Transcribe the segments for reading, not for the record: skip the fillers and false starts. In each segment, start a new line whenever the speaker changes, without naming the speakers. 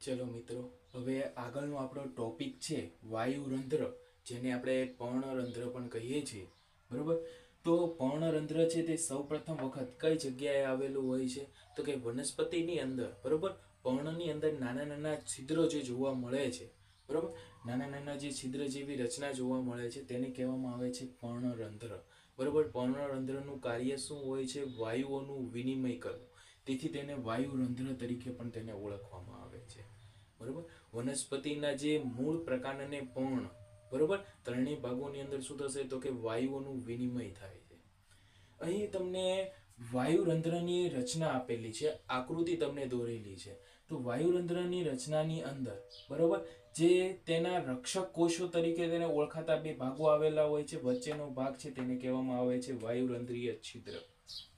ચલો મિત્રો, હવે આગળનો આપણો ટોપિક છે વાયુરંધ્ર, જેને આપણે પર્ણરંધ્ર પણ કહીએ છીએ. બરોબર. તો પર્ણરંધ્ર છે તે સૌપ્રથમ વખત કઈ જગ્યાએ આવેલું હોય છે? તો કે વનસ્પતિની અંદર. બરોબર. પર્ણની અંદર નાના નાના છિદ્રો જે જોવા મળે છે, બરોબર, નાના નાના જે છિદ્ર જેવી રચના જોવા મળે છે તેને કહેવામાં આવે છે પર્ણરંધ્ર. બરોબર. પર્ણરંધ્રનું કાર્ય શું હોય છે? વાયુઓનું વિનિમય કરવું. તેથી તેને વાયુરંધ્ર તરીકે પણ તેને ઓળખવામાં આવે છે. બરોબર. વનસ્પતિના જે મૂળ પ્રકાંડ અને પર્ણ, બરોબર, ત્રણેય ભાગોની અંદર શું થશે? તો કે વાયુઓનું વિનિમય થાય છે. અહીં તમને વાયુરંધ્રની રચના આપેલી છે, આકૃતિ તમને દોરેલી છે. તો વાયુરંધ્રની રચનાની અંદર, બરોબર, જે તેના રક્ષક કોષો તરીકે તેને ઓળખાતા બે ભાગો આવેલા હોય છે. વચ્ચેનો ભાગ છે તેને કહેવામાં આવે છે વાયુરંધ્રીય છિદ્ર.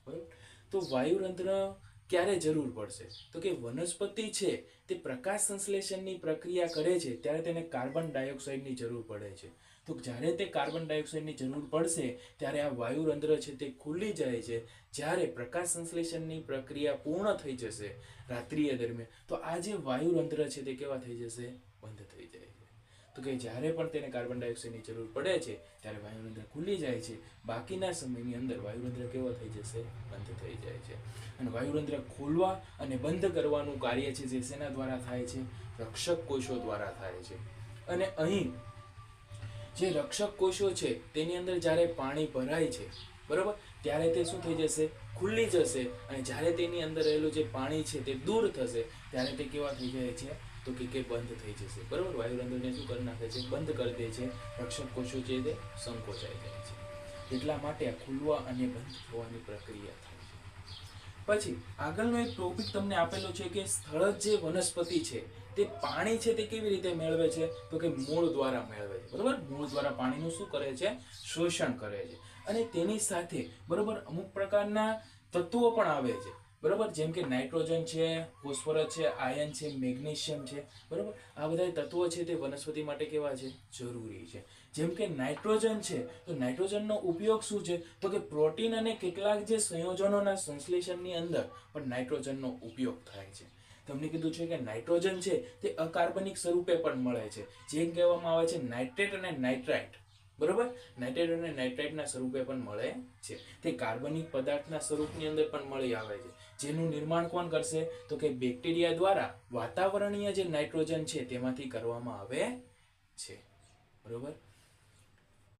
બરોબર. તો વાયુરંધ્ર ક્યારે જરૂર પડશે? તો કે વનસ્પતિ છે તે પ્રકાશ સંશ્લેષણની પ્રક્રિયા કરે છે ત્યારે તેને કાર્બન ડાયોક્સાઇડની જરૂર પડે છે. તો જ્યારે તે કાર્બન ડાયોક્સાઇડની જરૂર પડશે ત્યારે આ વાયુરંધ્ર છે તે ખુલી જાય છે. જ્યારે પ્રકાશ સંશ્લેષણની પ્રક્રિયા પૂર્ણ થઈ જશે રાત્રિય દરમિયાન, તો આ જે વાયુરંધ્ર છે તે કેવા થઈ જશે? બંધ થઈ જાય છે. તો કે જ્યારે પણ તેને કાર્બન ડાયોક્સાઇડની જરૂર પડે છે ત્યારે વાયુરંધ્ર ખુલી જાય છે. બાકીના સમયની અંદર વાયુરંધ્ર કેવો થઈ જશે? બંધ થઈ જાય છે. અને વાયુરંધ્ર ખોલવા અને બંધ કરવાનું કાર્ય છે જે શેના દ્વારા થાય છે? રક્ષક કોષો દ્વારા થાય છે. અને અહીં જે રક્ષક કોષો છે તેની અંદર જ્યારે પાણી ભરાય છે, બરોબર, ત્યારે તે શું થઈ જશે? ખુલ્લી જશે. અને જ્યારે તેની અંદર રહેલું જે પાણી છે તે દૂર થશે ત્યારે તે કેવા થઈ જાય છે? તો કે બંધ થઈ જશે. બરોબર. વાયુરંધ્રને શું કરી નાખે છે? બંધ કરી દે છે. રક્ષક કોષો છે તે સંકોચાઈ જાય છે. એટલા માટે આ ખુલવા અને બંધ થવાની પ્રક્રિયા થાય છે. પછી આગળનો એક ટોપિક તમને આપેલો છે કે સ્થળજ જે વનસ્પતિ છે તે પાણી છે તે કેવી રીતે મેળવે છે? તો કે મૂળ દ્વારા મેળવે છે. બરોબર. મૂળ દ્વારા પાણીનું શું કરે છે? શોષણ કરે છે. અને તેની સાથે, બરોબર, અમુક પ્રકારના તત્વો પણ આવે છે. બરોબર. જેમ કે નાઇટ્રોજન છે, ફોસ્ફરસ છે, આયર્ન છે, મેગ્નેશિયમ છે. બરોબર. આ બધા તત્વો છે તે વનસ્પતિ માટે કેવા છે? જરૂરી છે. જેમ કે નાઇટ્રોજન છે, તો નાઇટ્રોજનનો ઉપયોગ શું છે? તો કે પ્રોટીન અને કેટલાક જે સંયોજનોના સંશ્લેષણની અંદર પણ નાઇટ્રોજનનો ઉપયોગ થાય છે. તમને કીધું છે કે નાઇટ્રોજન છે તે અકાર્બનિક સ્વરૂપે પણ મળે છે, જેમ કહેવામાં આવે છે નાઇટ્રેટ અને નાઇટ્રાઇટ. બરોબર. નાઇટ્રેટ અને નાઇટ્રાઇટના સ્વરૂપે પણ મળે છે. તે કાર્બનિક પદાર્થના સ્વરૂપની અંદર પણ મળી આવે છે. જેનું નિર્માણ કોણ કરશે? તો કે બેક્ટેરિયા દ્વારા વાતાવરણીય જે નાઇટ્રોજન છે તેમાંથી કરવામાં આવે છે. બરોબર.